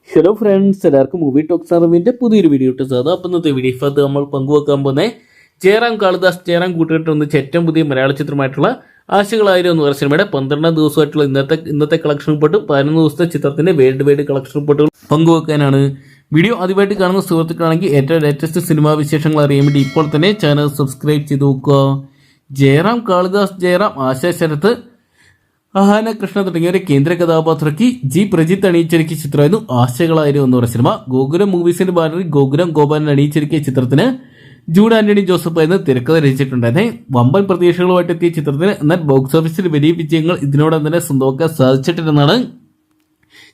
Hello friends, എല്ലാവർക്കും movie talks അറിവിൻ്റെ പുതിയൊരു വീഡിയോ ഇട്ട് സാധാ. അപ്പം ഇന്നത്തെ വീഡിയോ നമ്മൾ പങ്കുവെക്കാൻ പോകുന്നത് ജയറാം കാളിദാസ് ജയറാം കൂട്ടുകെട്ടൊന്നിച്ച് ഏറ്റവും പുതിയ മലയാള ചിത്രമായിട്ടുള്ള ആശകളായിരം എന്ന് പറയുന്ന സിനിമയുടെ 12 ദിവസമായിട്ടുള്ള ഇന്നത്തെ കളക്ഷൻ റിപ്പോർട്ടും 11 ദിവസത്തെ ചിത്രത്തിന്റെ വേൾഡ് കളക്ഷൻ റിപ്പോർട്ടുകൾ പങ്കുവെക്കാനാണ് വീഡിയോ. ആദ്യമായിട്ട് കാണുന്ന സുഹൃത്തുക്കളാണെങ്കിൽ ഏറ്റവും ലേറ്റസ്റ്റ് സിനിമാ വിശേഷങ്ങൾ അറിയാൻ വേണ്ടി ഇപ്പോൾ തന്നെ ചാനൽ സബ്സ്ക്രൈബ് ചെയ്ത് നോക്കുക. ജയറാം കാളിദാസ് ജയറാം ആശ ശരത്ത് അഹാന കൃഷ്ണ തുടങ്ങിയവരെ കേന്ദ്ര കഥാപാത്രക്ക് ജി പ്രജിത്ത് അണിയിച്ചൊരുക്കിയ ചിത്രമായിരുന്നു ആശകളായിരുന്നു എന്ന് പറയുന്ന സിനിമ. ഗോകുലം മൂവീസിന്റെ ബാനറിൽ ഗോകുലം ഗോപാലൻ അണിയിച്ചൊരുക്കിയ ചിത്രത്തിന് ജൂഡ് ആന്റണി ജോസഫ് ആയിരുന്നു തിരക്കഥ രചിച്ചിട്ടുണ്ടായിരുന്നേ. വമ്പൻ പ്രതീക്ഷകളുമായിട്ട് എത്തിയ ചിത്രത്തിന് എന്നാൽ ബോക്സ് ഓഫീസിൽ വലിയ വിജയങ്ങൾ ഇതിനോടൊപ്പം തന്നെ സ്വന്തമാക്കാൻ സാധിച്ചിട്ടില്ലെന്നാണ്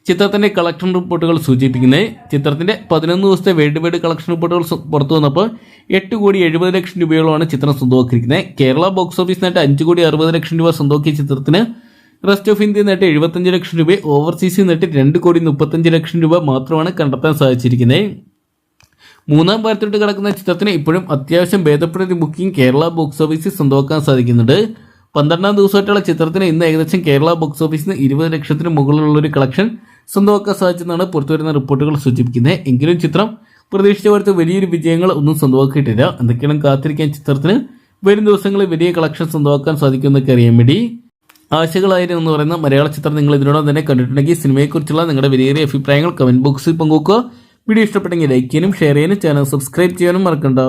ചിത്രത്തിന്റെ കളക്ഷൻ റിപ്പോർട്ടുകൾ സൂചിപ്പിക്കുന്നത്. ചിത്രത്തിന്റെ 11 ദിവസത്തെ വേൾഡ് കളക്ഷൻ റിപ്പോർട്ടുകൾ പുറത്തു വന്നപ്പോൾ 8,70,00,000 രൂപയോളമാണ് ചിത്രം സ്വന്തമാക്കിയിരിക്കുന്നത്. കേരള ബോക്സ് ഓഫീസ് നേട്ടം 5,60,00,000 രൂപ സ്വന്തമാക്കിയ ചിത്രത്തിന് റെസ്റ്റ് ഓഫ് ഇന്ത്യ നേട്ടം 75 ലക്ഷം രൂപ, ഓവർസീസിൽ നേട്ടം 2,35,00,000 രൂപ മാത്രമാണ് കണ്ടെത്താൻ സാധിച്ചിരിക്കുന്നത്. മൂന്നാം വാരത്തോട്ട് കിടക്കുന്ന ചിത്രത്തിന് ഇപ്പോഴും അത്യാവശ്യം ഭേദപ്പെട്ട ബുക്കിംഗ് കേരള ബോക്സ് ഓഫീസിൽ സ്വന്തമാക്കാൻ സാധിക്കുന്നുണ്ട്. 12 ദിവസമായിട്ടുള്ള ചിത്രത്തിന് ഇന്ന് ഏകദേശം കേരള ബോക്സ് ഓഫീസിന് 20 ലക്ഷത്തിന് മുകളിലുള്ള ഒരു കളക്ഷൻ സ്വന്തമാക്കാൻ സാധിച്ചെന്നാണ് പുറത്തുവരുന്ന റിപ്പോർട്ടുകൾ സൂചിപ്പിക്കുന്നത്. എങ്കിലും ചിത്രം പ്രതീക്ഷിച്ച പോലത്തെ വലിയൊരു വിജയങ്ങൾ ഒന്നും സ്വന്തമാക്കിയിട്ടില്ല. എന്തൊക്കെയാണ് കാത്തിരിക്കാൻ ചിത്രത്തിന് വരും ദിവസങ്ങളിൽ വലിയ കളക്ഷൻ സ്വന്തമാക്കാൻ സാധിക്കുമെന്നൊക്കെ അറിയാൻ വേണ്ടി ആശകളായിരുന്നു എന്ന് പറയുന്ന മലയാള ചിത്രം നിങ്ങൾ ഇതിനോടൊപ്പം തന്നെ കണ്ടിട്ടുണ്ടെങ്കിൽ സിനിമയെക്കുറിച്ചുള്ള നിങ്ങളുടെ വലിയ അഭിപ്രായങ്ങൾ കമന്റ് ബോക്സിൽ പങ്കുവെക്കുക. വീഡിയോ ഇഷ്ടപ്പെട്ടെങ്കിൽ ലൈക്ക് ചെയ്യാനും ഷെയർ ചെയ്യാനും ചാനൽ സബ്സ്ക്രൈബ് ചെയ്യാനും മറക്കണ്ട.